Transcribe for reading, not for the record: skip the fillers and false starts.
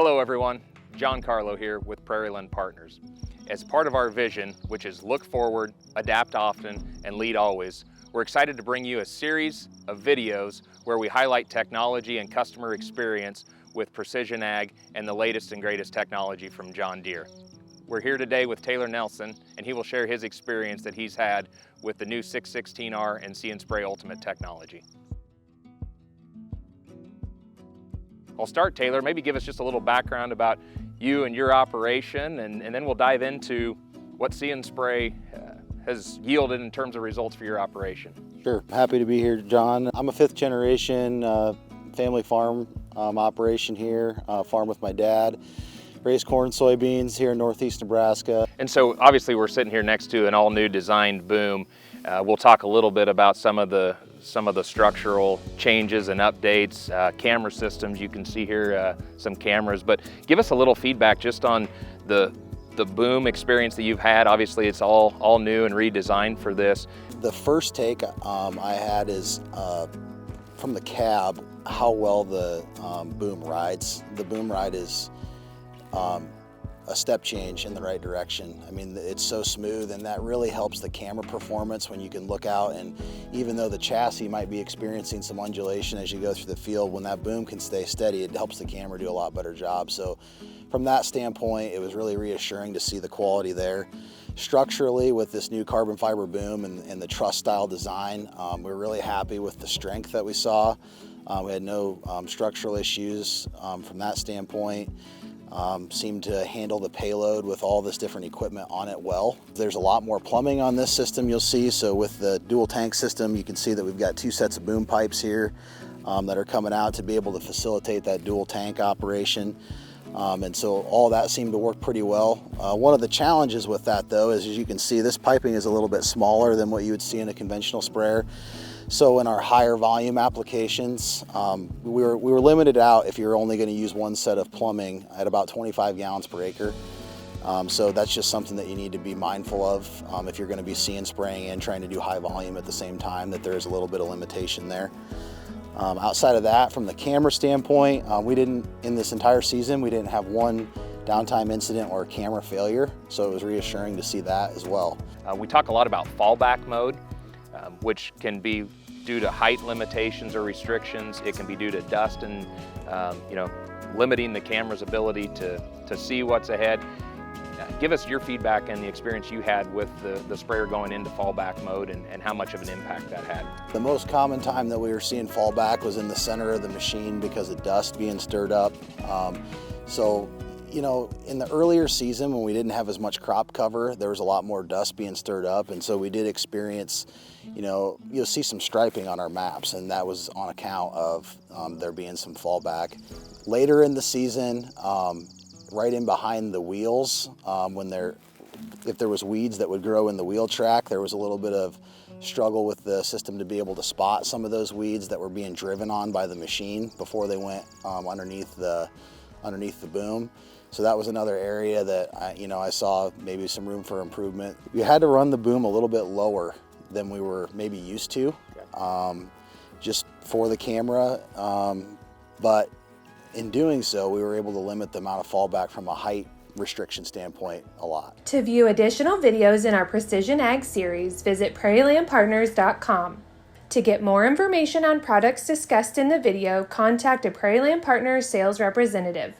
Hello everyone, John Carlo here with Prairieland Partners. As part of our vision, which is look forward, adapt often, and lead always, we're excited to bring you a series of videos where we highlight technology and customer experience with precision ag and the latest and greatest technology from John Deere. We're here today with Taylor Nelson, and he will share his experience that he's had with the new 616R and See & Spray Ultimate technology. I'll start, Taylor. Maybe give us just a little background about you and your operation, and then we'll dive into what See & Spray has yielded in terms of results for your operation. Sure, happy to be here, John. I'm a fifth generation family farm operation here, farm with my dad. Raise corn, soybeans here in northeast Nebraska. And so obviously we're sitting here next to an all new designed boom. We'll talk a little bit about some of the structural changes and updates, camera systems. You can see here some cameras, but give us a little feedback just on the boom experience that you've had. Obviously it's all new and redesigned for this. The first take I had is from the cab, how well the boom rides. The boom ride is a step change in the right direction. I mean, it's so smooth, and that really helps the camera performance when you can look out, and even though the chassis might be experiencing some undulation as you go through the field, when that boom can stay steady, it helps the camera do a lot better job. So from that standpoint, it was really reassuring to see the quality there. Structurally, with this new carbon fiber boom and the truss style design, we're really happy with the strength that we saw. We had no structural issues from that standpoint. Seemed to handle the payload with all this different equipment on it well. There's a lot more plumbing on this system, you'll see. So with the dual tank system, you can see that we've got two sets of boom pipes here that are coming out to be able to facilitate that dual tank operation. And so all that seemed to work pretty well. One of the challenges with that though is, as you can see, this piping is a little bit smaller than what you would see in a conventional sprayer. So in our higher volume applications, we were limited out if you're only going to use one set of plumbing at about 25 gallons per acre. So that's just something that you need to be mindful of if you're going to be See & Spraying and trying to do high volume at the same time, that there is a little bit of limitation there. Outside of that, from the camera standpoint, in this entire season, we didn't have one downtime incident or camera failure. So it was reassuring to see that as well. We talk a lot about fallback mode, which can be due to height limitations or restrictions. It can be due to dust and limiting the camera's ability to see what's ahead. Give us your feedback and the experience you had with the sprayer going into fallback mode and how much of an impact that had. The most common time that we were seeing fallback was in the center of the machine because of dust being stirred up. In the earlier season when we didn't have as much crop cover, there was a lot more dust being stirred up, and so we did experience, you'll see some striping on our maps, and that was on account of there being some fallback. Later in the season, right in behind the wheels, if there was weeds that would grow in the wheel track, there was a little bit of struggle with the system to be able to spot some of those weeds that were being driven on by the machine before they went underneath the boom. So that was another area that I saw maybe some room for improvement. We had to run the boom a little bit lower than we were maybe used to, just for the camera, but in doing so, we were able to limit the amount of fallback from a height restriction standpoint a lot. To view additional videos in our Precision Ag series, visit prairielandpartners.com. To get more information on products discussed in the video, contact a Prairieland Partners sales representative.